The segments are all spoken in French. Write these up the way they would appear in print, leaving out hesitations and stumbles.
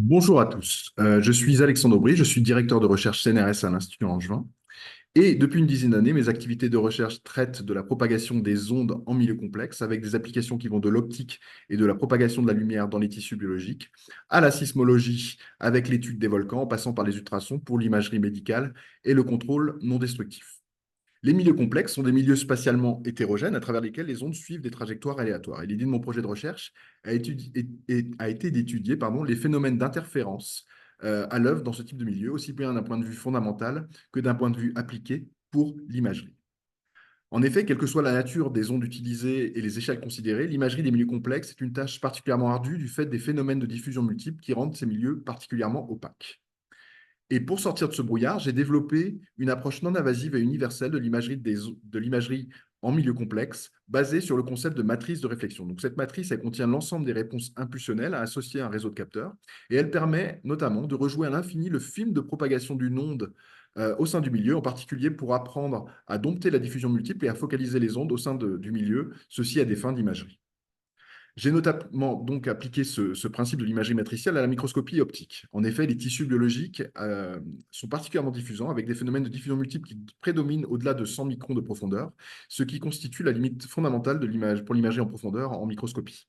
Bonjour à tous. Je suis Alexandre Aubry, je suis directeur de recherche CNRS à l'Institut Angevin. Et depuis une dizaine d'années, mes activités de recherche traitent de la propagation des ondes en milieu complexe, avec des applications qui vont de l'optique et de la propagation de la lumière dans les tissus biologiques, à la sismologie avec l'étude des volcans, en passant par les ultrasons pour l'imagerie médicale et le contrôle non destructif. Les milieux complexes sont des milieux spatialement hétérogènes à travers lesquels les ondes suivent des trajectoires aléatoires. Et l'idée de mon projet de recherche a été d'étudier les phénomènes d'interférence à l'œuvre dans ce type de milieu, aussi bien d'un point de vue fondamental que d'un point de vue appliqué pour l'imagerie. En effet, quelle que soit la nature des ondes utilisées et les échelles considérées, l'imagerie des milieux complexes est une tâche particulièrement ardue du fait des phénomènes de diffusion multiples qui rendent ces milieux particulièrement opaques. Et pour sortir de ce brouillard, j'ai développé une approche non invasive et universelle de l'imagerie en milieu complexe, basée sur le concept de matrice de réflexion. Donc, cette matrice, elle contient l'ensemble des réponses impulsionnelles à associer à un réseau de capteurs, et elle permet notamment de rejouer à l'infini le film de propagation d'une onde au sein du milieu, en particulier pour apprendre à dompter la diffusion multiple et à focaliser les ondes au sein du milieu, ceci à des fins d'imagerie. J'ai notamment donc appliqué ce principe de l'imagerie matricielle à la microscopie optique. En effet, les tissus biologiques sont particulièrement diffusants, avec des phénomènes de diffusion multiple qui prédominent au-delà de 100 microns de profondeur, ce qui constitue la limite fondamentale de l'image pour l'imagerie en profondeur en microscopie.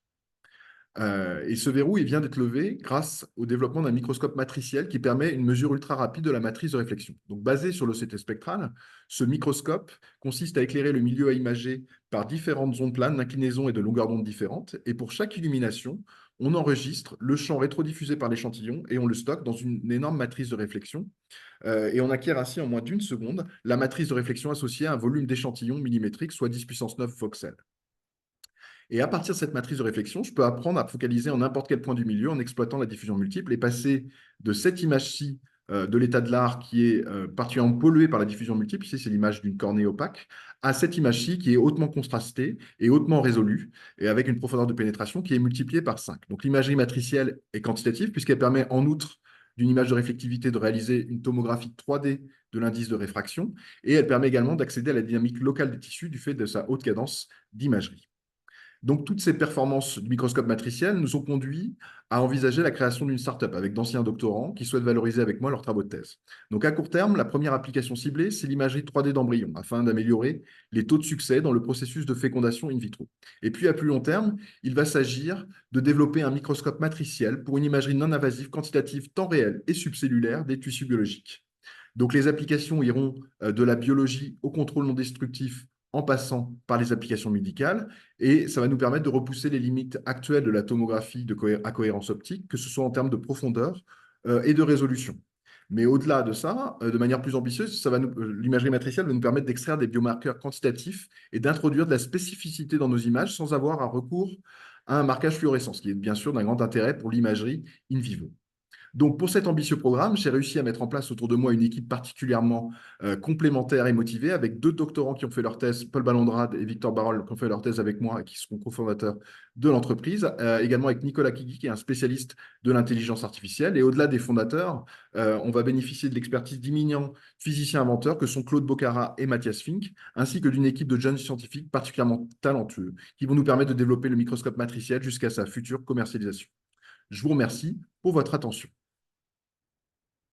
Et ce verrou, il vient d'être levé grâce au développement d'un microscope matriciel qui permet une mesure ultra rapide de la matrice de réflexion. Donc, basé sur l'OCT spectral, ce microscope consiste à éclairer le milieu à imager par différentes ondes planes d'inclinaison et de longueur d'onde différentes. Et pour chaque illumination, on enregistre le champ rétrodiffusé par l'échantillon et on le stocke dans une énorme matrice de réflexion. Et on acquiert ainsi en moins d'une seconde la matrice de réflexion associée à un volume d'échantillon millimétrique, soit 10 puissance 9 voxels. Et à partir de cette matrice de réflexion, je peux apprendre à focaliser en n'importe quel point du milieu en exploitant la diffusion multiple et passer de cette image-ci de l'état de l'art qui est particulièrement polluée par la diffusion multiple, ici c'est l'image d'une cornée opaque, à cette image-ci qui est hautement contrastée et hautement résolue, et avec une profondeur de pénétration qui est multipliée par 5. Donc l'imagerie matricielle est quantitative puisqu'elle permet en outre d'une image de réflectivité de réaliser une tomographie 3D de l'indice de réfraction, et elle permet également d'accéder à la dynamique locale des tissus du fait de sa haute cadence d'imagerie. Donc, toutes ces performances du microscope matriciel nous ont conduit à envisager la création d'une startup avec d'anciens doctorants qui souhaitent valoriser avec moi leurs travaux de thèse. Donc, à court terme, la première application ciblée, c'est l'imagerie 3D d'embryons, afin d'améliorer les taux de succès dans le processus de fécondation in vitro. Et puis, à plus long terme, il va s'agir de développer un microscope matriciel pour une imagerie non invasive, quantitative, temps réel et subcellulaire des tissus biologiques. Donc, les applications iront de la biologie au contrôle non destructif en passant par les applications médicales. Et ça va nous permettre de repousser les limites actuelles de la tomographie à cohérence optique, que ce soit en termes de profondeur et de résolution. Mais au-delà de ça, de manière plus ambitieuse, l'imagerie matricielle va nous permettre d'extraire des biomarqueurs quantitatifs et d'introduire de la spécificité dans nos images sans avoir un recours à un marquage fluorescent, ce qui est bien sûr d'un grand intérêt pour l'imagerie in vivo. Donc, pour cet ambitieux programme, j'ai réussi à mettre en place autour de moi une équipe particulièrement complémentaire et motivée, avec deux doctorants qui ont fait leur thèse, Paul Ballandrade et Victor Barol, qui ont fait leur thèse avec moi et qui seront cofondateurs de l'entreprise, également avec Nicolas Kigi, qui est un spécialiste de l'intelligence artificielle. Et au-delà des fondateurs, on va bénéficier de l'expertise d'imminents physiciens-inventeurs que sont Claude Bocara et Mathias Fink, ainsi que d'une équipe de jeunes scientifiques particulièrement talentueux, qui vont nous permettre de développer le microscope matriciel jusqu'à sa future commercialisation. Je vous remercie pour votre attention.